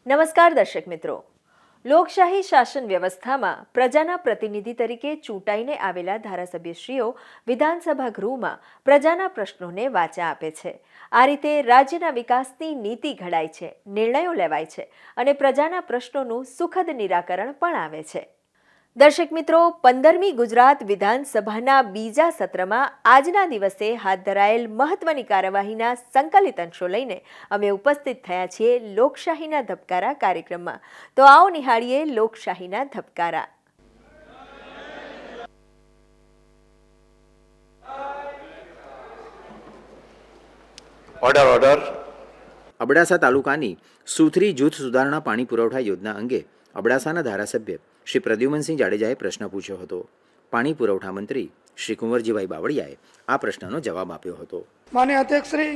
નમસ્કાર દર્શક મિત્રો, લોકશાહી શાસન વ્યવસ્થામાં પ્રજાના પ્રતિનિધિ તરીકે ચૂંટાઈને આવેલા ધારાસભ્યશ્રીઓ વિધાનસભા ગૃહમાં પ્રજાના પ્રશ્નોને વાચા આપે છે. આ રીતે રાજ્યના વિકાસની નીતિ ઘડાય છે, નિર્ણયો લેવાય છે અને પ્રજાના પ્રશ્નોનું સુખદ નિરાકરણ પણ આવે છે. દર્શક મિત્રો, 15મી ગુજરાત વિધાનસભાના બીજા સત્રમાં આજના દિવસે હાથ ધરાયેલ મહત્વની કાર્યવાહીના સંકલિત અંશો લઈને અમે ઉપસ્થિત થયા છીએ લોકશાહીના ધબકારા કાર્યક્રમમાં. તો આવો નિહાળીએ લોકશાહીના ધબકારા. ઓર્ડર. અબડાસા તાલુકાની સુથરી જૂથ સુધારણા પાણી પુરવઠા યોજના અંગે અબડાસાના ધારાસભ્ય શ્રી પ્રદ્યુમનસિંહ જાડેજાએ પ્રશ્ન પૂછ્યો હતો. પાણી પુરવઠા મંત્રી શ્રી કુંવરજીભાઈ બાવળિયાએ આ પ્રશ્નનો જવાબ આપ્યો હતો. માનનીય અધ્યક્ષ શ્રી,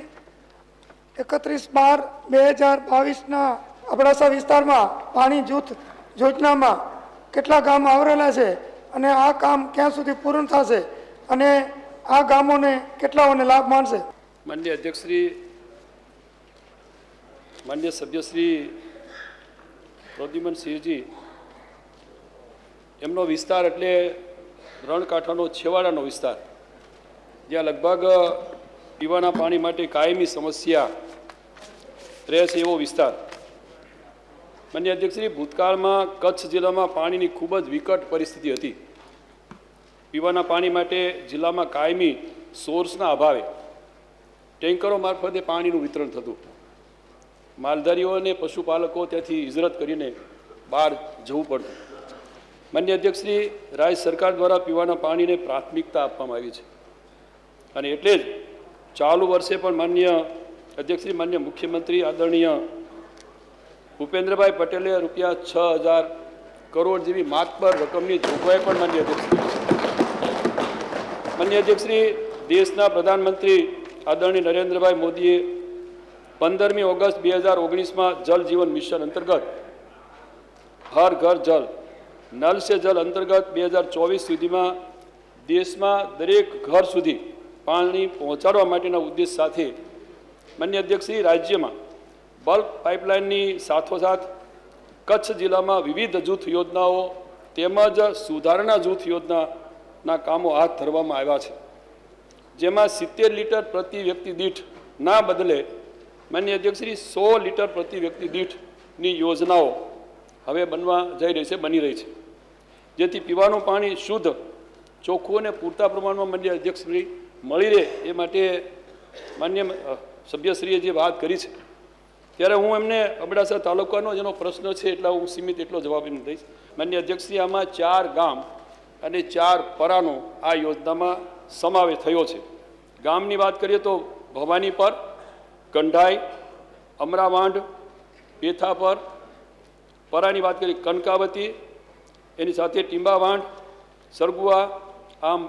31/12/2022ના અબડાસા વિસ્તારમાં પાણી જૂથ યોજનામાં કેટલા ગામ આવરેલા છે અને આ કામ ક્યાં સુધી પૂર્ણ થશે અને આ ગામોને કેટલાઓને લાભ મળશે? માનનીય અધ્યક્ષ શ્રી, માનનીય સભ્ય શ્રી પ્રદ્યુમનસિંહજી, એમનો વિસ્તાર એટલે રણકાંઠાનો છેવાડાનો વિસ્તાર, જ્યાં લગભગ પીવાના પાણી માટે કાયમી સમસ્યા રહે છે એવો વિસ્તાર. માનનીય અધ્યક્ષશ્રી, ભૂતકાળમાં કચ્છ જિલ્લામાં પાણીની ખૂબ જ વિકટ પરિસ્થિતિ હતી. પીવાના પાણી માટે જિલ્લામાં કાયમી સોર્સના અભાવે ટેન્કરો મારફતે પાણીનું વિતરણ થતું. માલધારીઓ અને પશુપાલકો ત્યાંથી હિજરત કરીને બહાર જવું પડતું. માનનીય અધ્યક્ષશ્રી, રાજ્ય સરકાર દ્વારા પીવાના પાણીને પ્રાથમિકતા આપવામાં આવી છે અને એટલે જ ચાલુ વર્ષે પણ માનનીય અધ્યક્ષશ્રી, માનનીય મુખ્યમંત્રી આદરણીય ભૂપેન્દ્રભાઈ પટેલે ₹6,000 કરોડ જેવી માતબર રકમની જોગવાઈ પણ માનનીય અધ્યક્ષશ્રી. માનનીય અધ્યક્ષશ્રી, દેશના પ્રધાનમંત્રી આદરણીય નરેન્દ્રભાઈ મોદીએ 15મી ઓગસ્ટ 2019માં જલ જીવન મિશન અંતર્ગત હર ઘર જલ, નલ સે જલ અંતર્ગત 2024 સુધીમાં દેશમાં દરેક ઘર સુધી પાણી પહોંચાડવા માટેના ઉદ્દેશ સાથે માનનીય અધ્યક્ષશ્રી, રાજ્યમાં બલ્ક પાઇપલાઇનની સાથોસાથ કચ્છ જિલ્લામાં વિવિધ જૂથ યોજનાઓ તેમજ સુધારણા જૂથ યોજનાના કામો હાથ ધરવામાં આવ્યા છે, જેમાં 70 લીટર પ્રતિ વ્યક્તિ દીઠના બદલે માનનીય અધ્યક્ષશ્રી 100 લીટર પ્રતિ વ્યક્તિ દીઠની યોજનાઓ હવે બની રહી છે, જેથી પીવાનું પાણી શુદ્ધ, ચોખ્ખું અને પૂરતા પ્રમાણમાં માનનીય અધ્યક્ષશ્રી મળી રહે એ માટે માનનીય સભ્યશ્રીએ જે વાત કરી છે, ત્યારે હું એમને અબડાસા તાલુકાનો જેનો પ્રશ્ન છે એટલા હું સીમિત એટલો જવાબ એમને દઈશ. માનનીય અધ્યક્ષશ્રી, આમાં 4 ગામ અને 4 પરાનો આ યોજનામાં સમાવેશ થયો છે. ગામની વાત કરીએ તો ભવાનીપર, કંઢાઈ, અમરાવાંઢ, પેથાપર. પરાની વાત કરીએ કનકાવતી, એની સાથે ટીંબાવાંઢ, સરગુઆ. આમ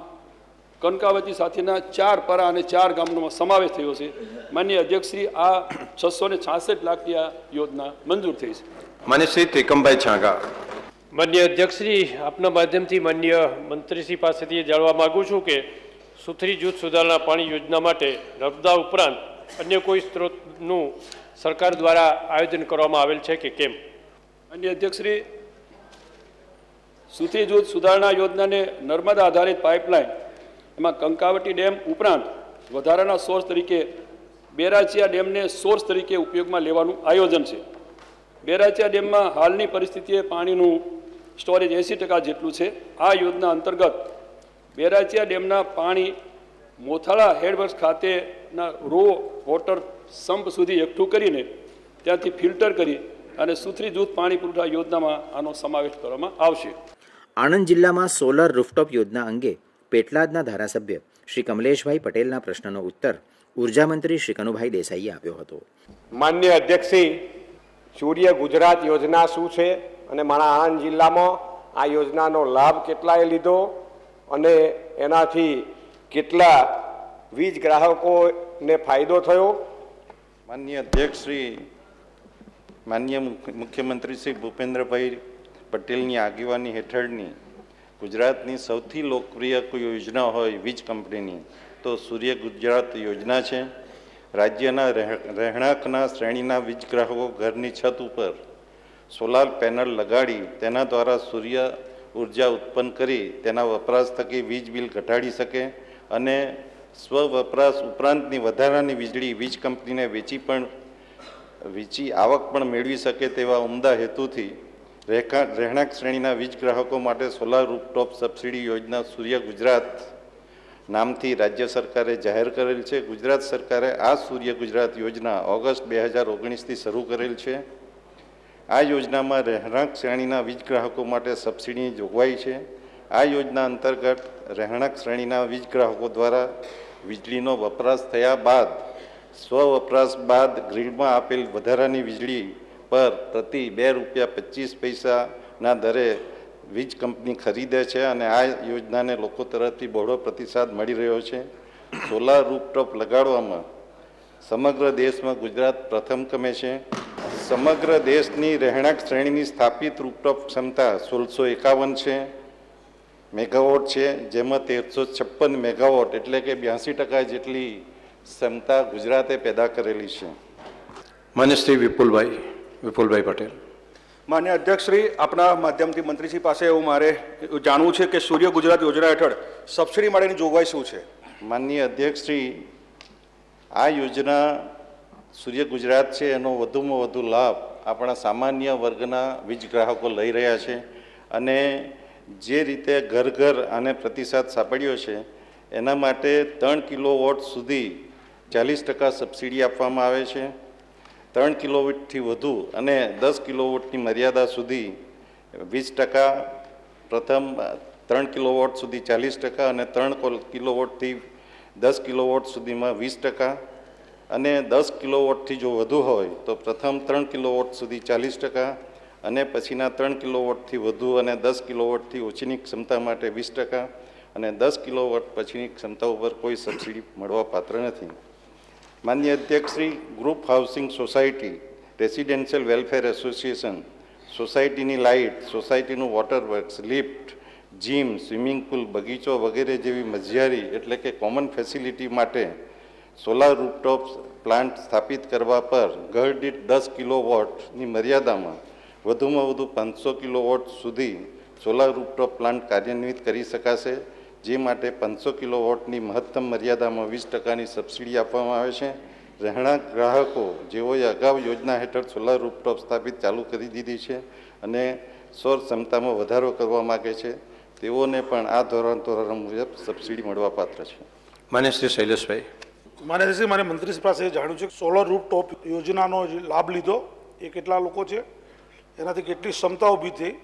કનકાવતી સાથેના 4 પરા અને 4 ગામનો સમાવેશ થયો છે. માનનીય અધ્યક્ષશ્રી, આ 666 લાખની આ યોજના મંજૂર થઈ છે. માન્ય શ્રી ત્રિકમભાઈ છાંગા. માન્ય અધ્યક્ષશ્રી, આપના માધ્યમથી માન્ય મંત્રીશ્રી પાસેથી જાણવા માગું છું કે સુથરી જૂથ સુધારણા પાણી યોજના માટે નર્મદા ઉપરાંત અન્ય કોઈ સ્ત્રોતનું સરકાર દ્વારા આયોજન કરવામાં આવેલ છે કે કેમ? માનનીય અધ્યક્ષશ્રી, સુથરી જૂથ સુધારણા યોજનાને નર્મદા આધારિત પાઇપલાઇન, એમાં કંકાવટી ડેમ ઉપરાંત વધારાના સોર્સ તરીકે બેરાચિયા ડેમને સોર્સ તરીકે ઉપયોગમાં લેવાનું આયોજન છે. બેરાચિયા ડેમમાં હાલની પરિસ્થિતિએ પાણીનું સ્ટોરેજ 80% જેટલું છે. આ યોજના અંતર્ગત બેરાચિયા ડેમના પાણી મોથાળા હેડવર્ક્સ ખાતેના રો વોટર સંપ સુધી એકઠું કરીને ત્યાંથી ફિલ્ટર કરી અને સુથરી જૂથ પાણી પુરવઠા યોજનામાં આનો સમાવેશ કરવામાં આવશે. આણંદ જિલ્લામાં સોલર રૂફટોપ યોજના અંગે પેટલાદના ધારાસભ્ય શ્રી કમલેશભાઈ પટેલના પ્રશ્નનો ઉત્તર ઉર્જા મંત્રી શ્રી કનુભાઈ દેસાઈએ આપ્યો હતો. માન્ય અધ્યક્ષશ્રી, સૂર્ય ગુજરાત યોજના શું છે અને મારા આણંદ જિલ્લામાં આ યોજનાનો લાભ કેટલાએ લીધો અને એનાથી કેટલા વીજ ગ્રાહકોને ફાયદો થયો? માનનીય અધ્યક્ષશ્રી, માનનીય મુખ્યમંત્રી શ્રી ભૂપેન્દ્રભાઈ પટેલની આગેવાની હેઠળની ગુજરાતની સૌથી લોકપ્રિય કોઈ યોજના હોય વીજ કંપનીની તો સૂર્ય ગુજરાત યોજના છે. રાજ્યના રહેણાંકના શ્રેણીના વીજ ગ્રાહકો ઘરની છત ઉપર સોલાર પેનલ લગાડી તેના દ્વારા સૂર્ય ઉર્જા ઉત્પન્ન કરી તેના વપરાશ થકી વીજ બિલ ઘટાડી શકે અને સ્વ વપરાશ ઉપરાંતની વધારાની વીજળી વીજ કંપનીને વેચી આવક પણ મેળવી શકે તેવા ઉમદા હેતુથી રહેણાંક શ્રેણીના વીજ ગ્રાહકો માટે સોલાર રૂફટોપ સબસિડી યોજના સૂર્ય ગુજરાત નામથી રાજ્ય સરકારે જાહેર કરેલ છે. ગુજરાત સરકારે આ સૂર્ય ગુજરાત યોજના ઓગસ્ટ 2019થી શરૂ કરેલ છે. આ યોજનામાં રહેણાંક શ્રેણીના વીજ ગ્રાહકો માટે સબસિડીની જોગવાઈ છે. આ યોજના અંતર્ગત રહેણાંક શ્રેણીના વીજ ગ્રાહકો દ્વારા વીજળીનો વપરાશ થયા બાદ સ્વ વપરાશ બાદ ગ્રીડમાં આપેલ વધારાની વીજળી પર પ્રતિ ₹2.25ના દરે વીજ કંપની ખરીદે છે અને આ યોજનાને લોકો તરફથી બહોળો પ્રતિસાદ મળી રહ્યો છે. સોલાર રૂફટોપ લગાડવામાં સમગ્ર દેશમાં ગુજરાત પ્રથમ ક્રમે છે. સમગ્ર દેશની રહેણાંક શ્રેણીની સ્થાપિત રૂફટોપ ક્ષમતા 1651 છે મેગાવોટ છે, જેમાં 1356 મેગાવોટ એટલે કે 82% જેટલી ક્ષમતા ગુજરાતે પેદા કરેલી છે. માન્ય શ્રી વિપુલભાઈ પટેલ. માન્ય અધ્યક્ષશ્રી, આપના માધ્યમથી મંત્રીશ્રી પાસે એવું મારે જાણવું છે કે સૂર્ય ગુજરાત યોજના હેઠળ સબસિડી માટેની જોગવાઈ શું છે? માનનીય અધ્યક્ષશ્રી, આ યોજના સૂર્ય ગુજરાત છે એનો વધુમાં વધુ લાભ આપણા સામાન્ય વર્ગના વીજ ગ્રાહકો લઈ રહ્યા છે અને જે રીતે ઘર ઘર આને પ્રતિસાદ સાંપડ્યો છે એના માટે 3 કિલોવોટ સુધી 40% સબસિડી આપવામાં આવે છે. 3 કિલોવોટથી વધુ અને 10 કિલોવોટની મર્યાદા સુધી 20%, પ્રથમ 3 કિલોવોટ સુધી 40% અને 3 કિલોવોટથી 10 કિલોવોટ સુધીમાં 20% અને 10 કિલોવોટથી જો વધુ હોય તો પ્રથમ 3 કિલોવોટ સુધી 40% અને પછીના 3 કિલોવોટથી વધુ અને 10 કિલોવોટથી ઓછીની ક્ષમતા માટે 20% અને 10 કિલોવોટ પછીની ક્ષમતા ઉપર કોઈ સબસિડી મળવા પાત્ર નથી. માનનીય અધ્યક્ષશ્રી, group housing society, residential welfare association, સોસાયટીની લાઇટ, સોસાયટીનું water works, lift, gym, swimming pool, બગીચો વગેરે જેવી મઝિયારી એટલે કે કોમન ફેસિલિટી માટે સોલાર રૂફટોપ પ્લાન્ટ સ્થાપિત કરવા પર ઘર દીઠ 10 કિલોવોટની મર્યાદામાં વધુમાં વધુ 500 કિલોવોટ સુધી સોલાર રૂફટોપ પ્લાન્ટ કાર્યાન્વિત કરી શકાશે, જે માટે 500 કિલોવોટની મહત્તમ મર્યાદામાં 20%ની સબસિડી આપવામાં આવે છે. રહેણાંક ગ્રાહકો જેઓએ અગાઉ યોજના હેઠળ સોલાર રૂફટોપ સ્થાપિત ચાલુ કરી દીધી છે અને સૌર ક્ષમતામાં વધારો કરવા માગે છે તેઓને પણ આ ધોરણ મુજબ સબસિડી મળવા પાત્ર છે. માન્ય શ્રી શૈલેષભાઈ. મારે મારે મંત્રી પાસે જાણ્યું છે કે સોલર રૂફટોપ યોજનાનો જે લાભ લીધો એ કેટલા લોકો છે, એનાથી કેટલી ક્ષમતા ઊભી થઈ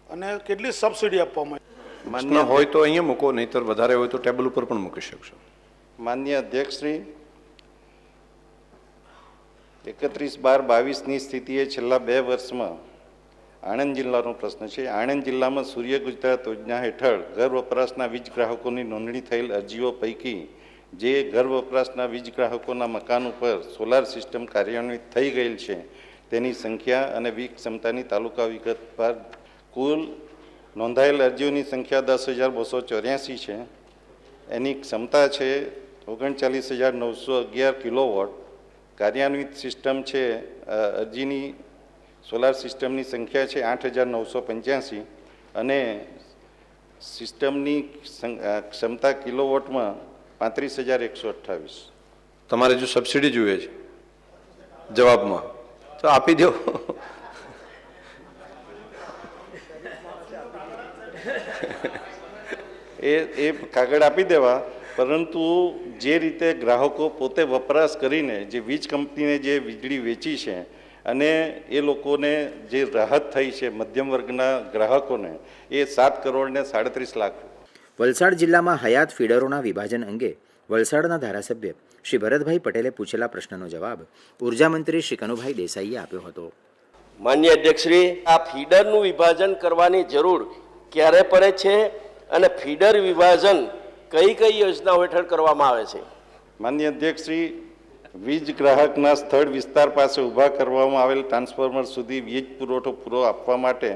અને કેટલી સબસિડી આપવામાં આવી? માન્ય હોય તો અહીંયા મૂકો, નહીંતર વધારે હોય તો ટેબલ ઉપર પણ મૂકી શકશો. માન્ય અધ્યક્ષશ્રી, 31/12/22ની સ્થિતિએ છેલ્લા 2 વર્ષમાં આણંદ જિલ્લાનો પ્રશ્ન છે. આણંદ જિલ્લામાં સૂર્ય ગુજરાત યોજના હેઠળ ઘર વપરાશના વીજ ગ્રાહકોની નોંધણી થયેલ અરજીઓ પૈકી જે ઘર વપરાશના વીજ ગ્રાહકોના મકાન ઉપર સોલાર સિસ્ટમ કાર્યાન્વિત થઈ ગયેલ છે તેની સંખ્યા અને વીજ ક્ષમતાની તાલુકા વિગતવાર કુલ નોંધાયેલ અરજીઓની સંખ્યા 10,284 છે. એની ક્ષમતા છે 39,911 કિલોવોટ. કાર્યાન્વિત સિસ્ટમ છે અરજીની સોલાર સિસ્ટમની સંખ્યા છે 8,985 અને સિસ્ટમની ક્ષમતા કિલોવોટમાં 35,128. તમારે જો સબસિડી જોઈએ છે જવાબમાં તો આપી દો. એ કાગળ આપી દેવા, પરંતુ જે રીતે ગ્રાહકો પોતે વપરાશ કરીને જે વીજ કંપનીને જે વીજળી વેચી છે અને એ લોકોને જે રાહત થઈ છે મધ્યમ વર્ગના ગ્રાહકોને એ 7 કરોડ ને 37 લાખ. વલસાડ જિલ્લામાં હયાત ફીડરોના વિભાજન અંગે વલસાડના ધારાસભ્ય શ્રી ભરતભાઈ પટેલે પૂછેલા પ્રશ્નનો જવાબ ઉર્જા મંત્રી શ્રી કનુભાઈ દેસાઈએ આપ્યો હતો. માન્ય અધ્યક્ષશ્રી, આ ફીડરનું વિભાજન કરવાની જરૂર ક્યારે પડે છે અને ફીડર વિભાજન કઈ કઈ યોજનાઓ હેઠળ કરવામાં આવે છે? માન્ય અધ્યક્ષશ્રી, વીજ ગ્રાહકના સ્થળ વિસ્તાર પાસે ઊભા કરવામાં આવેલ ટ્રાન્સફોર્મર સુધી વીજ પુરવઠો પૂરો આપવા માટે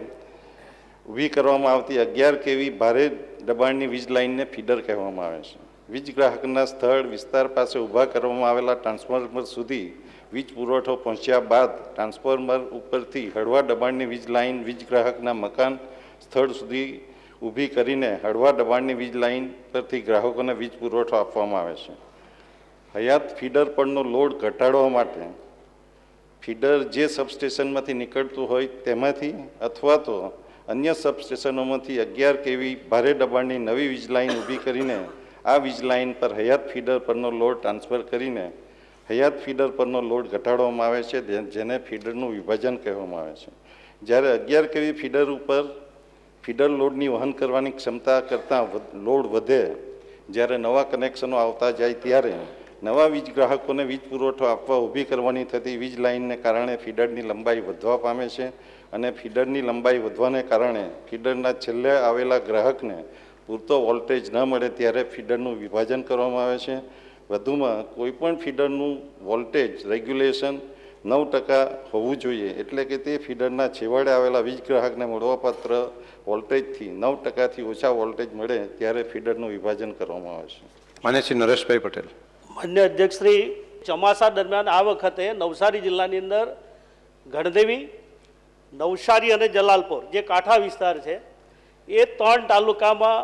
ઊભી કરવામાં આવતી 11 kV ભારે દબાણની વીજ લાઇનને ફીડર કહેવામાં આવે છે. વીજ ગ્રાહકના સ્થળ વિસ્તાર પાસે ઊભા કરવામાં આવેલા ટ્રાન્સફોર્મર સુધી વીજ પુરવઠો પહોંચ્યા બાદ ટ્રાન્સફોર્મર ઉપરથી હળવા દબાણની વીજ લાઇન વીજ ગ્રાહકના મકાન સ્થળ સુધી ઊભી કરીને હળવા દબાણની વીજ લાઇન પરથી ગ્રાહકોને વીજ પુરવઠો આપવામાં આવે છે. હયાત ફીડર પરનો લોડ ઘટાડવા માટે ફીડર જે સબસ્ટેશનમાંથી નીકળતું હોય તેમાંથી અથવા તો અન્ય સબસ્ટેશનોમાંથી 11 kV ભારે દબાણની નવી વીજ લાઇન ઊભી કરીને આ વીજ લાઇન પર હયાત ફીડર પરનો લોડ ટ્રાન્સફર કરીને હયાત ફીડર પરનો લોડ ઘટાડવામાં આવે છે, જેને ફીડરનું વિભાજન કહેવામાં આવે છે. જ્યારે 11 kV ફીડર ઉપર ફીડર લોડની વહન કરવાની ક્ષમતા કરતાં લોડ વધે, જ્યારે નવા કનેક્શનો આવતા જાય ત્યારે નવા વીજ ગ્રાહકોને વીજ પુરવઠો આપવા ઊભી કરવાની થતી વીજ લાઇનને કારણે ફીડરની લંબાઈ વધવા પામે છે અને ફીડરની લંબાઈ વધવાને કારણે ફીડરના છેલ્લે આવેલા ગ્રાહકને પૂરતો વોલ્ટેજ ન મળે ત્યારે ફીડરનું વિભાજન કરવામાં આવે છે. વધુમાં કોઈપણ ફીડરનું વોલ્ટેજ રેગ્યુલેશન 9% હોવું જોઈએ, એટલે કે તે ફીડરના છેવાડે આવેલા વીજ ગ્રાહકને મળવાપાત્ર વોલ્ટેજથી 9%થી ઓછા વોલ્ટેજ મળે ત્યારે ફીડરનું વિભાજન કરવામાં આવે છે. માન્ય શ્રી નરેશભાઈ પટેલ. માન્ય અધ્યક્ષશ્રી, ચોમાસા દરમિયાન આ વખતે નવસારી જિલ્લાની અંદર ગણદેવી, નવસારી અને જલાલપોર જે કાંઠા વિસ્તાર છે એ 3 તાલુકામાં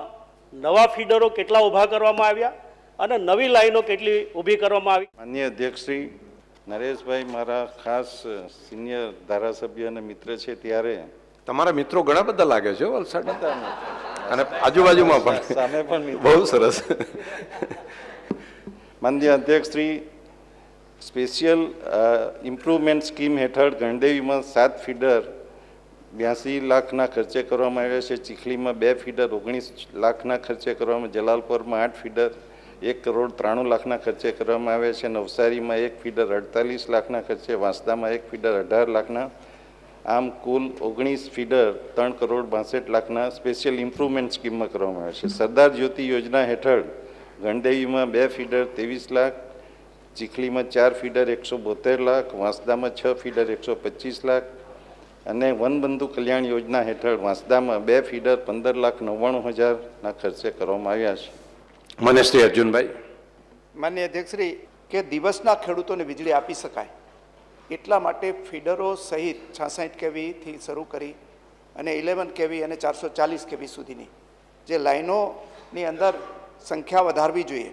નવા ફીડરો કેટલા ઊભા કરવામાં આવ્યા અને નવી લાઈનો કેટલી ઊભી કરવામાં આવી? માન્ય અધ્યક્ષશ્રી, નરેશભાઈ મારા ખાસ સિનિયર ધારાસભ્ય અને મિત્ર છે, ત્યારે તમારા મિત્રો ઘણા બધા લાગે છે વલસાડ અને આજુબાજુમાં પણ સામે પણ બહુ સરસ. માન્ય અધ્યક્ષશ્રી, સ્પેશિયલ ઇમ્પ્રુવમેન્ટ સ્કીમ હેઠળ ગણદેવીમાં 7 ફીડર 82 લાખના ખર્ચે કરવામાં આવ્યા છે, ચીખલીમાં 2 ફીડર 19 લાખના ખર્ચે કરવામાં, જલાલપોરમાં 8 ફીડર 1,93,00,000ના ખર્ચે કરવામાં આવ્યા છે, નવસારીમાં 1 ફીડર 48 લાખના ખર્ચે, વાંસદામાં 1 ફીડર 18 લાખના, આમ કુલ 19 ફીડર 3,62,00,000ના સ્પેશિયલ ઇમ્પ્રુવમેન્ટ સ્કીમમાં કરવામાં આવ્યા છે. સરદાર જ્યોતિ યોજના હેઠળ ગણદેવીમાં 2 ફીડર 23 લાખ, ચીખલીમાં 4 ફીડર 172 લાખ, વાંસદામાં 6 ફીડર 125 લાખ અને વનબંધુ કલ્યાણ યોજના હેઠળ વાંસદામાં 2 ફીડર 15,99,000ના ખર્ચે કરવામાં આવ્યા છે. માન્ય શ્રી અર્જુનભાઈ. માન્ય અધ્યક્ષશ્રી, કે દિવસના ખેડૂતોને વીજળી આપી શકાય એટલા માટે ફીડરો સહિત 66 kVથી શરૂ કરી અને 11 kV અને 440 kV સુધીની જે લાઈનોની અંદર સંખ્યા વધારવી જોઈએ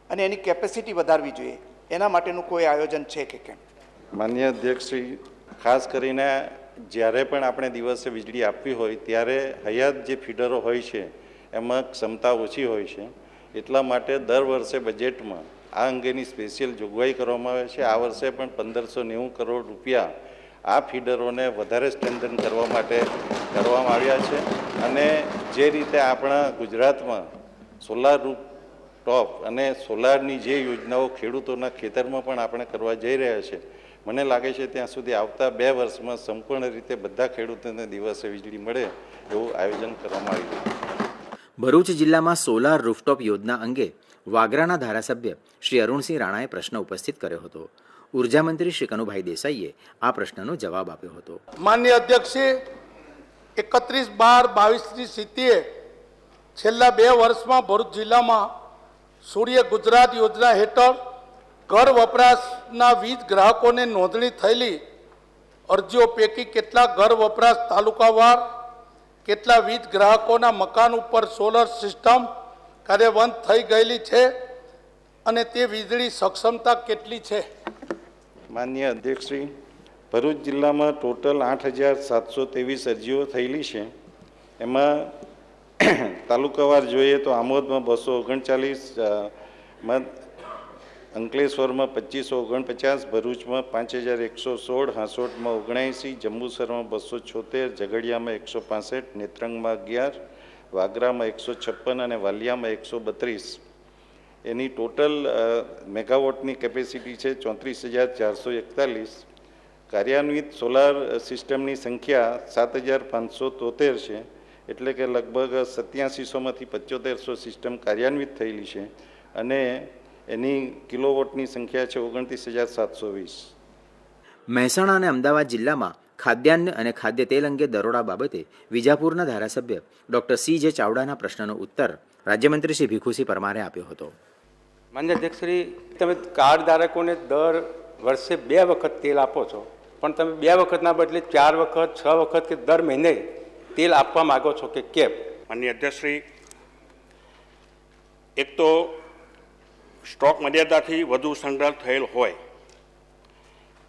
અને એની કેપેસિટી વધારવી જોઈએ, એના માટેનું કોઈ આયોજન છે કે કેમ? માન્ય અધ્યક્ષશ્રી, ખાસ કરીને જ્યારે પણ આપણે દિવસે વીજળી આપવી હોય ત્યારે હયાત જે ફીડરો હોય છે એમાં ક્ષમતા ઓછી હોય છે, એટલા માટે દર વર્ષે બજેટમાં આ અંગેની સ્પેશિયલ જોગવાઈ કરવામાં આવે છે. આ વર્ષે પણ 1,590 કરોડ રૂપિયા આ ફીડરોને વધારે સ્ટ્રેન્થન કરવા માટે કરવામાં આવ્યા છે. અને જે રીતે આપણા ગુજરાતમાં સોલાર રૂપ ટોપ અને સોલારની જે યોજનાઓ ખેડૂતોના ખેતરમાં પણ આપણે કરવા જઈ રહ્યા છે, મને લાગે છે ત્યાં સુધી આવતા 2 વર્ષમાં સંપૂર્ણ રીતે બધા ખેડૂતોને દિવસે વીજળી મળે એવું આયોજન કરવામાં આવ્યું. ભરૂચ જિલ્લામાં સોલાર રૂફટોપ યોજના અંગે વાગરાના ધારાસભ્ય શ્રી અરુણસિંહ રાણાએ પ્રશ્ન ઉપસ્થિત કર્યો હતો. ઉર્જા મંત્રી શ્રી કનુભાઈ દેસાઈએ આ પ્રશ્નનો જવાબ આપ્યો હતો. માન્ય અધ્યક્ષે 31/12/22ની સ્થિતિએ છેલ્લા 2 વર્ષમાં ભરૂચ જિલ્લામાં સૂર્ય ગુજરાત યોજના હેઠળ ઘર વપરાશના વીજ ગ્રાહકોને નોંધણી થયેલી અરજીઓ પૈકી કેટલા ઘર વપરાશ તાલુકાવાર, કેટલા વીજ ગ્રાહકોના મકાન ઉપર સોલર સિસ્ટમ કાર્યવંત થઈ ગયેલી છે અને તે વીજળી સક્ષમતા કેટલી છે? માન્ય અધ્યક્ષશ્રી, ભરૂચ જિલ્લામાં ટોટલ 8,723 અરજીઓ થયેલી છે. એમાં તાલુકાવાર જોઈએ તો આમોદમાં 239, અંકલેશ્વરમાં 2,549, ભરૂચમાં 5,116, હાંસોટમાં 79, જંબુસરમાં 276, ઝઘડિયામાં 165, નેત્રંગમાં 11, વાગરામાં 156 અને વાલિયામાં 132. એની ટોટલ મેગાવોટની કેપેસિટી છે 34,441. કાર્યાન્વિત સોલાર સિસ્ટમની સંખ્યા 7,573 છે, એટલે કે લગભગ 8700માંથી 7500 સિસ્ટમ કાર્યાન્વિત થયેલી છે અને એની કિલોવોટની સંખ્યા છે 29,720. મહેસાણા અને અમદાવાદ જિલ્લામાં ખાદ્યાન્ન અને ખાદ્ય તેલ અંગે દરોડા બાબતે વિજાપુરના ધારાસભ્ય ડૉક્ટર CJ ચાવડાના પ્રશ્નનો ઉત્તર રાજ્યમંત્રી શ્રી ભીખુસિંહ પરમારે આપ્યો હતો. માન્ય અધ્યક્ષશ્રી, તમે કાર્ડ ધારકોને દર વર્ષે 2 વખત તેલ આપો છો, પણ તમે 2 વખતના બદલે 4 વખત 6 વખત કે દર મહિને તેલ આપવા માગો છો કે કેમ? માનનીય અધ્યક્ષશ્રી, એક તો સ્ટોક મર્યાદાથી વધુ સંગ્રહ થયેલ હોય,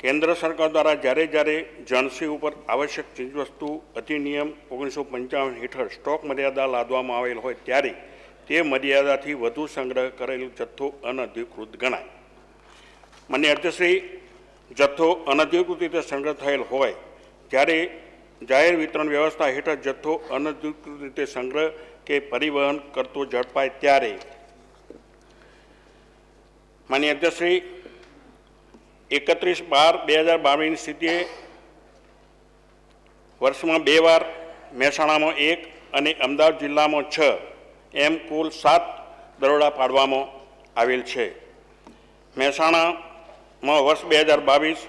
કેન્દ્ર સરકાર દ્વારા જ્યારે જણસી ઉપર આવશ્યક ચીજવસ્તુ અધિનિયમ 1955 હેઠળ સ્ટોક મર્યાદા લાદવામાં આવેલ હોય ત્યારે તે મર્યાદાથી વધુ સંગ્રહ કરેલ જથ્થો અનધિકૃત ગણાય. માનનીય અધ્યક્ષશ્રી, જથ્થો અનધિકૃત રીતે સંગ્રહ થયેલ હોય ત્યારે જાહેર વિતરણ વ્યવસ્થા હેઠળ જથ્થો અનધિકૃત રીતે સંગ્રહ કે પરિવહન કરતો ઝડપાય ત્યારે માનનીય અધ્યક્ષશ્રી, 31/12/2022ની સ્થિતિએ વર્ષમાં 2 વાર મહેસાણામાં 1 અને અમદાવાદ જિલ્લામાં 6 એમ કુલ 7 દરોડા પાડવામાં આવેલ છે. મહેસાણામાં વર્ષ 2022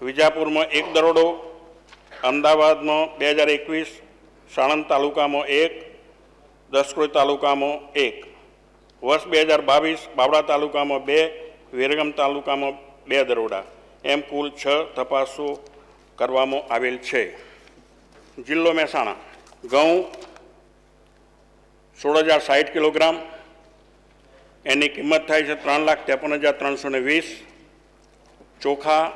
વિજાપુરમાં 1 દરોડો, અમદાવાદમાં 2021 સાણંદ તાલુકામાં 1, દસક્રોઈ તાલુકામાં 1, વર્ષ 2022 બાવળા તાલુકામાં 2, વિરગમ તાલુકામાં 2 દરોડા એમ કુલ 6 તપાસો કરવામાં આવેલ છે. જિલ્લો મહેસાણા ઘઉં 16,060 કિલોગ્રામ, એની કિંમત થાય છે 3,53,320. ચોખા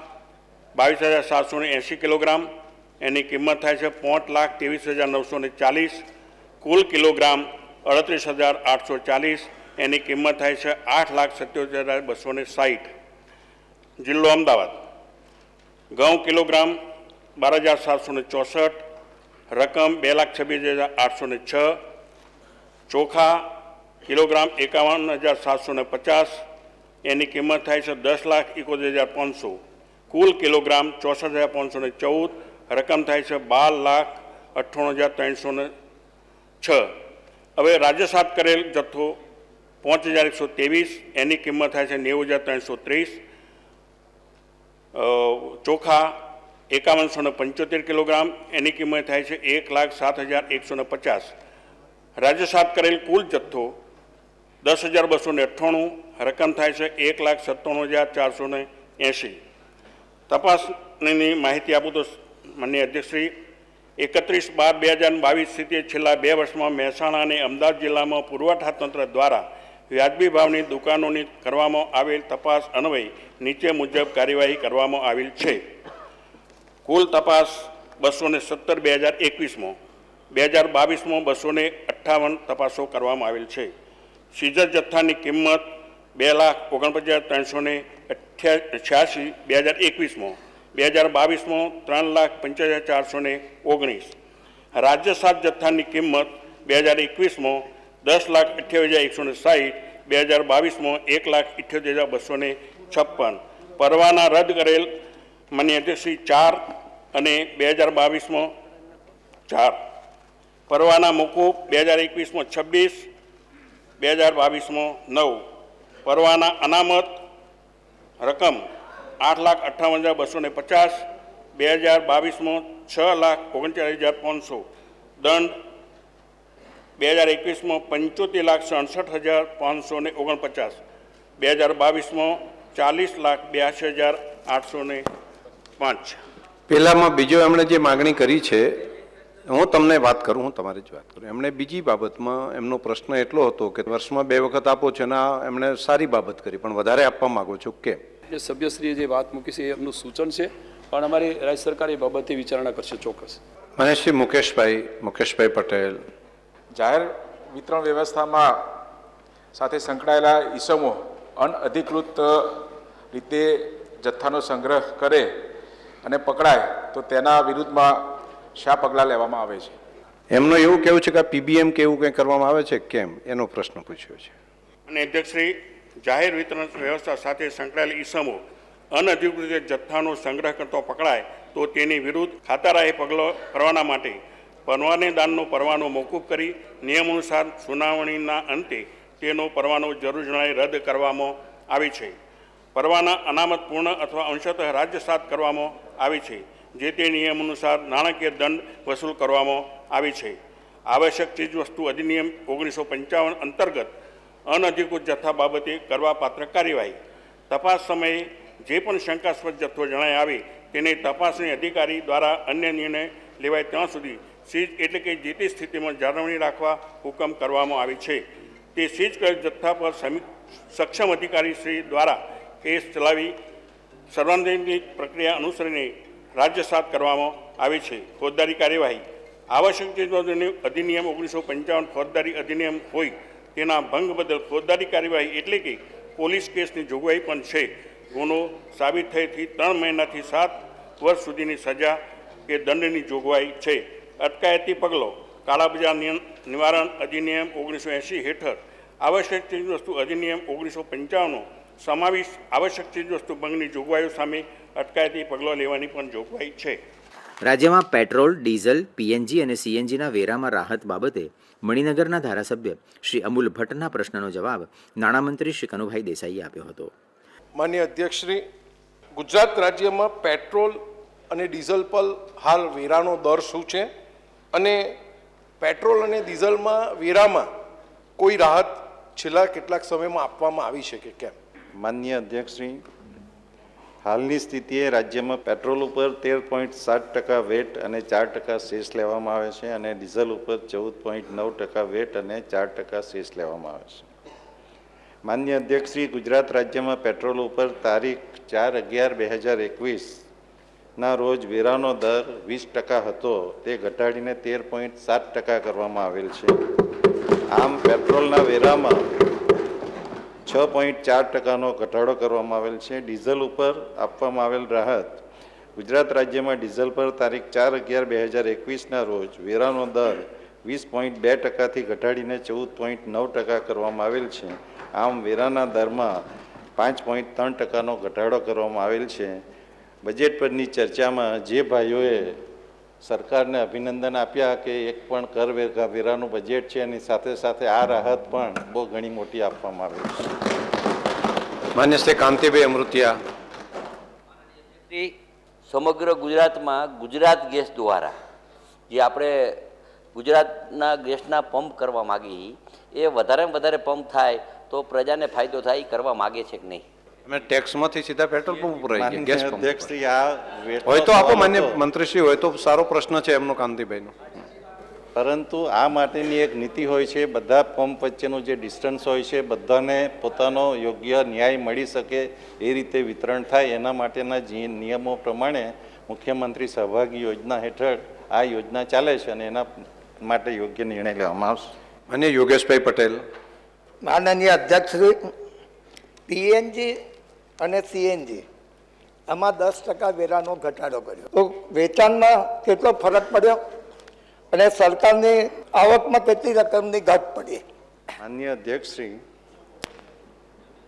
22,780 કિલોગ્રામ, એની કિંમત થાય છે 5,23,940. કુલ કિલોગ્રામ 38,840, એની કિંમત થાય છે 8,77,260. જિલ્લો અમદાવાદ ઘઉં કિલોગ્રામ 12,764, રકમ 2,26,806. ચોખા કિલોગ્રામ 51,750, એની કિંમત થાય છે 10,71,500. કુલ કિલોગ્રામ 64,514, રકમ થાય છે 12,98,306. હવે રાજ્યસાત કરેલ જથ્થો 5,123, એની કિંમત થાય છે 90,330. ચોખા 5175 કિલોગ્રામ, એની કિંમત થાય છે 1,07,150. રાજ્યસાત કરેલ કુલ જથ્થો 10,298, રકમ થાય છે 1,97,480. તપાસની માહિતી આપું તો માનનીય અધ્યક્ષશ્રી, 31/12/2022 સ્થિતિએ છેલ્લા 2 વર્ષમાં મહેસાણા અને અમદાવાદ જિલ્લામાં પુરવઠા તંત્ર દ્વારા વ્યાજબી ભાવની દુકાનોની કરવામાં આવેલ તપાસ અન્વયે નીચે મુજબ કાર્યવાહી કરવામાં આવેલ છે. કુલ તપાસ 217 2021માં, 2022માં 258 તપાસો કરવામાં આવેલ છે. સીઝર જથ્થાની કિંમત 2,49,386 2021માં, 2022માં 3,85,419. રાજ્યસાત જથ્થાની કિંમત 2021માં 10,28,160, 2022માં 1,78,256. પરવાના રદ કરેલ માનનીય અધ્યક્ષશ્રી 4 અને 2022માં 4. પરવાના મોકૂફ 2021માં 26, 2022માં 9. પરવાના અનામત રકમ 8,58,250, 2022માં 6,39,500. દંડ 2021માં 75,67,549, 2022માં 40,82,805. પહેલામાં બીજો એમણે જે માગણી કરી છે, હું તમને વાત કરું, હું તમારી જ વાત કરું. એમણે બીજી બાબતમાં એમનો પ્રશ્ન એટલો હતો કે વર્ષમાં 2 વખત આપો છો ને એમણે સારી બાબત કરી, પણ વધારે આપવા માગો છો કેમ? સભ્યશ્રીએ જે વાત મૂકી છે એ એમનું સૂચન છે, પણ અમારી રાજ્ય સરકાર એ બાબતે વિચારણા કરશે ચોક્કસ. મને શ્રી મુકેશભાઈ પટેલ. જાહેર વિતરણ વ્યવસ્થામાં સાથે સંકળાયેલા ઈસમો અનઅધિકૃત રીતે જથ્થાનો સંગ્રહ કરે અને પકડાય તો તેના વિરુદ્ધમાં શા પગલાં લેવામાં આવે છે? એમનું એવું કહેવું છે કે પીબીએમ કે એવું કંઈ કરવામાં આવે છે કેમ, એનો પ્રશ્ન પૂછ્યો છે. અને અધ્યક્ષશ્રી, જાહેર વિતરણ વ્યવસ્થા સાથે સંકળાયેલ ઈસમો અનધિકૃત રીતે જથ્થાનો સંગ્રહ કરતો પકડાય તો તેની વિરુદ્ધ ખાતારાએ પગલાં કરવાના માટે પરવાનેદારનો પરવાનો મોકૂફ કરી નિયમ અનુસાર સુનાવણીના અંતે તેનો પરવાનો જરૂર જણાય રદ કરવામાં આવી છે. પરવાના અનામત પૂર્ણ અથવા અંશતઃ રાજ્યસાત કરવામાં આવી છે, જે તે નિયમ અનુસાર નાણાકીય દંડ વસૂલ કરવામાં આવી છે. આવશ્યક ચીજવસ્તુ અધિનિયમ 1955 અંતર્ગત અનધિકૃત જથ્થા બાબતે કરવાપાત્ર કાર્યવાહી. તપાસ સમયે જે પણ શંકાસ્પદ જથ્થો જણાય આવે તેને તપાસણી અધિકારી દ્વારા અન્ય નિર્ણય લેવાય ત્યાં સુધી સીઝ એટલે કે જે તે સ્થિતિમાં જાળવણી રાખવા હુકમ કરવામાં આવે છે. તે સીઝ કરેલ જથ્થા પર સક્ષમ અધિકારી શ્રી દ્વારા કેસ ચલાવી સર્વાંગીણ પ્રક્રિયા અનુસરીને રાજ્યસાત કરવામાં આવે છે. ફોજદારી કાર્યવાહી આવશ્યક ચીજો અધિનિયમ 1955 ફોજદારી અધિનિયમ હોય તેના ભંગ બદલ ફોજદારી કાર્યવાહી એટલે કે પોલીસ કેસની જોગવાઈ પણ છે. ગુનો સાબિત થયેથી 3 મહિનાથી 7 વર્ષ સુધીની સજા કે દંડની જોગવાઈ છે. અટકાયતી પગલો કાળાબજાર નિવારણ અધિનિયમ 1980 હેઠળ આવશ્યક ચીજવસ્તુ અધિનિયમ 1955નો સમાવેશ આવશ્યક ચીજવસ્તુ ભંગની જોગવાઈઓ સામે અટકાયતી પગલો લેવાની પણ જોગવાઈ છે. રાજ્યમાં પેટ્રોલ, ડીઝલ, પીએનજી અને સીએનજીના વેરામાં રાહત બાબતે મણિનગરના ધારાસભ્ય શ્રી અમૂલ ભટ્ટના પ્રશ્નનો જવાબ નાણામંત્રી શ્રી કનુભાઈ દેસાઈએ આપ્યો હતો. માનનીય અધ્યક્ષશ્રી, ગુજરાત રાજ્યમાં પેટ્રોલ અને ડીઝલ પર હાલ વેરાનો દર શું છે અને પેટ્રોલ અને ડીઝલમાં વેરામાં કોઈ રાહત છેલ્લા કેટલાક સમયમાં આપવામાં આવી છે કે કેમ? માનનીય અધ્યક્ષશ્રી, હાલની સ્થિતિએ રાજ્યમાં પેટ્રોલ ઉપર 13.7% વેટ અને 4% સેસ લેવામાં આવે છે અને ડીઝલ ઉપર 14.9% વેટ અને 4% સેસ લેવામાં આવે છે. માનનીય અધ્યક્ષશ્રી, ગુજરાત રાજ્યમાં પેટ્રોલ ઉપર તારીખ 4/11/2021ના રોજ વેરાનો દર 20% હતો, તે ઘટાડીને 13.7% કરવામાં આવેલ છે. આમ પેટ્રોલના વેરામાં 6.4%નો ઘટાડો કરવામાં આવેલ છે. ડીઝલ ઉપર આપવામાં આવેલ રાહત ગુજરાત રાજ્યમાં ડીઝલ પર તારીખ 4/11/2021ના રોજ વેરાનો દર 20.2%થી ઘટાડીને 14.9% કરવામાં આવેલ છે. આમ વેરાના દરમાં 5.3%નો ઘટાડો કરવામાં આવેલ છે. બજેટ પરની ચર્ચામાં જે ભાઈઓએ સરકારને અભિનંદન આપ્યા કે એક પણ કર વેરાનું બજેટ છે એની સાથે સાથે આ રાહત પણ બહુ ઘણી મોટી આપવામાં આવેલ છે. માન્ય શ્રી કાંતિભાઈ અમૃતિયા. સમગ્ર ગુજરાતમાં ગુજરાત ગેસ દ્વારા જે આપણે ગુજરાતના ગેસના પંપ કરવા માગી એ વધારેમાં વધારે પંપ થાય તો પ્રજાને ફાયદો થાય એ કરવા માગે છે કે નહીં? અમે ટેક્સમાંથી સીધા પેટ્રોલ પંપ ઉપર આવી ગયા, ગેસ પંપ અધ્યક્ષશ્રી, આ હોય તો આપો માન્ય મંત્રીશ્રી, હોય તો સારો પ્રશ્ન છે એમનો કાંતિભાઈનો. પરંતુ આ માટેની એક નીતિ હોય છે, બધા પંપ વચ્ચેનું જે ડિસ્ટન્સ હોય છે બધાને પોતાનો યોગ્ય ન્યાય મળી શકે એ રીતે વિતરણ થાય એના માટેના જે નિયમો પ્રમાણે મુખ્યમંત્રી સહભાગી યોજના હેઠળ આ યોજના ચાલે છે અને એના માટે યોગ્ય નિર્ણય લેવામાં આવશે. માન્ય યોગેશભાઈ પટેલ. માનનીય અધ્યક્ષશ્રી, પીએનજી અને સીએનજી આમાં 10% વેરાનો ઘટાડો કર્યો તો વેચાણમાં કેટલો ફરક પડ્યો અને સરકારની આવકમાં કેટલી રકમની ઘટ પડી? માનનીય અધ્યક્ષશ્રી,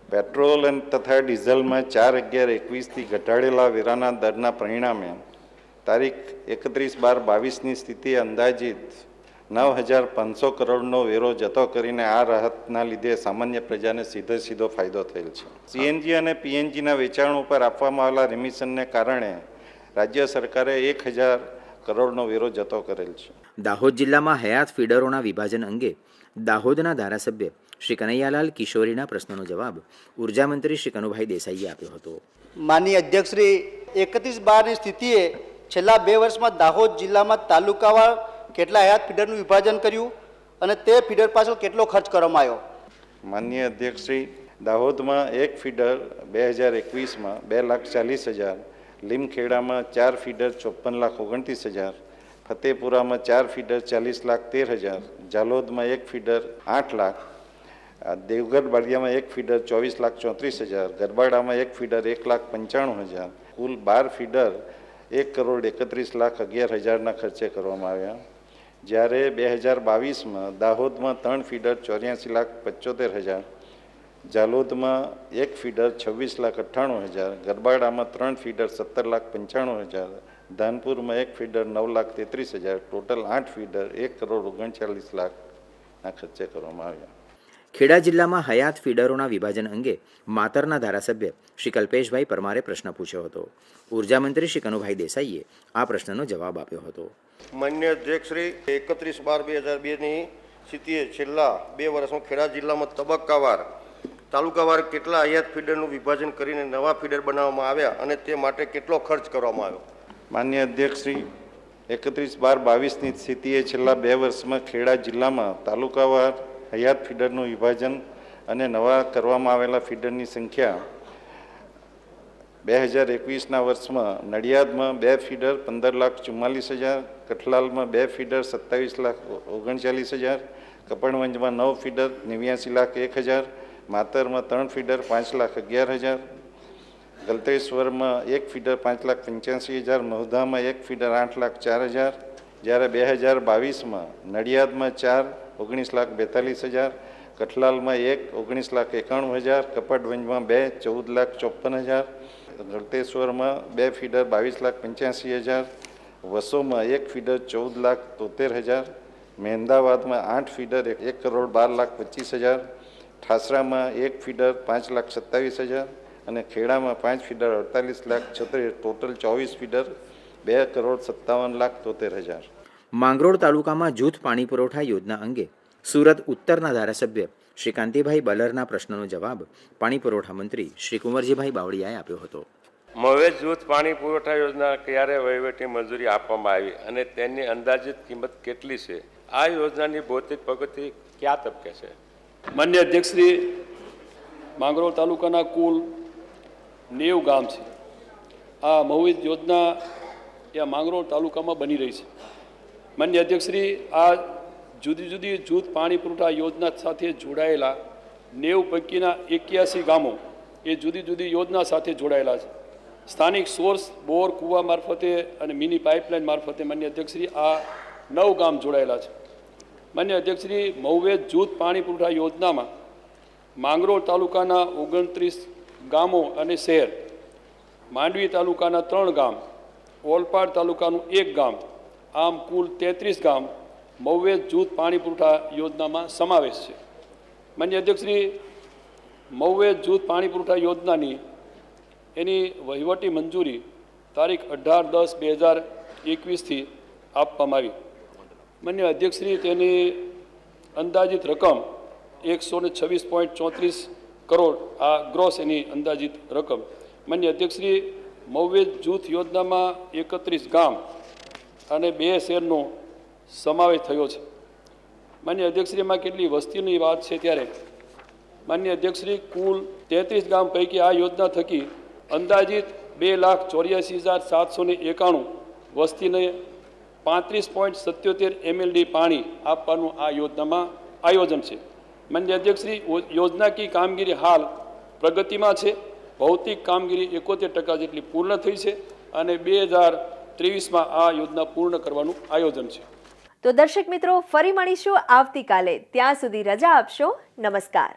પેટ્રોલ તથા ડીઝલમાં 4/11/21થી ઘટાડેલા વેરાના દરના પરિણામે તારીખ 31/12/22ની સ્થિતિએ અંદાજિત 9,500 કરોડનો વેરો જતો કરીને આ રાહતના લીધે સામાન્ય પ્રજાને સીધો ફાયદો થયેલ છે. સીએનજી અને પીએનજીના વેચાણ ઉપર આપવામાં આવેલા રિમિશનને કારણે રાજ્ય સરકારે 1,000 કરોડનો વેરો જતો કરેલ છે. દાહોદ જિલ્લામાં હયાત ફીડરોના વિભાજન અંગે દાહોદના ધારાસભ્ય શ્રી કનૈયાલાલ કિશોરીના પ્રશ્નનો જવાબ ઉર્જા મંત્રી શ્રી કનુભાઈ દેસાઈએ આપ્યો હતો. માનનીય અધ્યક્ષશ્રી, 31/12ની સ્થિતિએ છેલ્લા 2 વર્ષમાં દાહોદ જિલ્લામાં તાલુકાવાર કેટલા હયાત ફીડરનું વિભાજન કર્યું અને તે ફીડર પાછળ કેટલો ખર્ચ કરવામાં આવ્યો? માનનીય અધ્યક્ષશ્રી, દાહોદમાં એક ફીડર 2021માં 2,40,000, લીમખેડામાં 4 ફીડર 54,29,000, ફતેપુરામાં 4 ફીડર 40,13,000, જાલોદમાં 1 ફીડર 8 લાખ, દેવગઢ બારિયામાં 1 ફીડર 24,34,000, ગરબાડામાં 1 ફીડર 1,95,000, કુલ 12 ફીડર 1,31,11,000ના ખર્ચે કરવામાં આવ્યા. જ્યારે 2022માં દાહોદમાં 3 ફીડર 84,75,000, જાલોદમાં 1 ફીડર 26,98,000, ગરબાડામાં 3 ફીડર 17,95,000, ધાનપુરમાં 1 ફીડર 9,33,000, ટોટલ 8 ફીડર 1,39,00,000ના ખર્ચે કરવામાં આવ્યા. ખેડા જિલ્લામાં હયાત ફીડરોના વિભાજન અંગે માતરના ધારાસભ્ય શ્રી કલ્પેશભાઈ પરમારે પ્રશ્ન પૂછ્યો હતો. ઉર્જા મંત્રી શ્રી કનુભાઈ દેસાઈએ આ પ્રશ્નનો જવાબ આપ્યો હતો. માન્ય અધ્યક્ષશ્રી, 31/12/2002ની સ્થિતિએ છેલ્લા 2 વર્ષમાં ખેડા જિલ્લામાં તબક્કાવાર તાલુકાવાર કેટલા આયાત ફીડરનું વિભાજન કરીને નવા ફીડર બનાવવામાં આવ્યા અને તે માટે કેટલો ખર્ચ કરવામાં આવ્યો? માન્ય અધ્યક્ષશ્રી, 31/12/22ની સ્થિતિએ છેલ્લા 2 વર્ષમાં ખેડા જિલ્લામાં તાલુકાવાર હયાત ફીડરનું વિભાજન અને નવા કરવામાં આવેલા ફીડરની સંખ્યા 2021ના વર્ષમાં નડિયાદમાં 2 feeder 15,44,000, કઠલાલમાં 2 feeder 27,39,000, કપડવંજમાં 9 feeder 89,01,000, માતરમાં 3 feeder 5,11,000, ગલતેશ્વરમાં 1 feeder 5,85,000, મહુધામાં 1 feeder 8,04,000, જ્યારે 2022માં નડિયાદમાં 4 19,42,000, કઠલાલમાં 1 19,91,000, કપડવંજમાં 2 14,54,000, ગલતેશ્વરમાં 2 ફીડર 22,85,000, વસોમાં 1 ફીડર 14,73,000, મહેમદાવાદમાં 8 ફીડર 1,12,25,000, ઠાસરામાં 1 ફીડર 5,27,000 અને ખેડામાં 5 ફીડર 48,76,000, ટોટલ 24 ફીડર 2,57,73,000. માંગરોળ તાલુકામાં જૂથ પાણી પુરવઠા યોજના અંગે સુરત ઉત્તરના ધારાસભ્ય શ્રી કાંતિભાઈ બલરના પ્રશ્નનો જવાબ પાણી પુરવઠા મંત્રી શ્રી કુંવરજીભાઈ બાવળિયાએ આપ્યો હતો. મવેજ જૂથ પાણી પુરવઠા યોજના ક્યારે વહીવટી મંજૂરી આપવામાં આવી અને તેની અંદાજિત કિંમત કેટલી છે? આ યોજનાની ભૌતિક પ્રગતિ કયા તબકે છે? માન્ય અધ્યક્ષશ્રી, માંગરોળ તાલુકાના કુલ 90 ગામ છે. આ મહુવિજ યોજના એ માંગરોળ તાલુકામાં બની રહી છે. માન્ય અધ્યક્ષશ્રી, આ જુદી જુદી જૂથ પાણી પુરવઠા યોજના સાથે જોડાયેલા 90 પૈકીના 81 ગામો એ જુદી જુદી યોજના સાથે જોડાયેલા છે. સ્થાનિક સોર્સ બોર કૂવા મારફતે અને મિની પાઇપલાઇન મારફતે માન્ય અધ્યક્ષશ્રી આ 9 ગામ જોડાયેલા છે. માન્ય અધ્યક્ષશ્રી, મહુવેજ જૂથ પાણી પુરવઠા યોજનામાં માંગરોળ તાલુકાના 29 ગામો અને શહેર, માંડવી તાલુકાના 3 ગામ, ઓલપાડ તાલુકાનું 1 ગામ, આમ કુલ 33 ગામ મહુવેજ જૂથ પાણી પુરવઠા યોજનામાં સમાવેશ છે. માન્ય અધ્યક્ષશ્રી, મહુવેજ જૂથ પાણી પુરવઠા યોજનાની એની વહીવટી મંજૂરી તારીખ 18/10/2021થી આપવામાં આવી. માન્ય અધ્યક્ષશ્રી, તેની અંદાજિત રકમ 126.34 કરોડ આ ગ્રોસ એની અંદાજિત રકમ. માન્ય અધ્યક્ષશ્રી, મહુવેજ જૂથ યોજનામાં 31 ગામ અને 2 શહેરનો સમાવેશ થયો છે. માન્ય અધ્યક્ષશ્રી, એમાં કેટલી વસ્તીની વાત છે ત્યારે માન્ય અધ્યક્ષશ્રી, કુલ 33 ગામ પૈકી આ યોજના થકી અંદાજિત 2,84,791 વસ્તીને 35.77 MLD પાણી આપવાનું આ યોજનામાં આયોજન છે. માન્ય અધ્યક્ષશ્રી, યોજનાકીય કામગીરી હાલ પ્રગતિમાં છે. ભૌતિક કામગીરી 71% જેટલી પૂર્ણ થઈ છે અને 2023માં આ યોજના પૂર્ણ કરવાનું આયોજન છે. તો દર્શક મિત્રો, ફરી મળીશું આવતીકાલે. ત્યાં સુધી રજા આપશો. નમસ્કાર.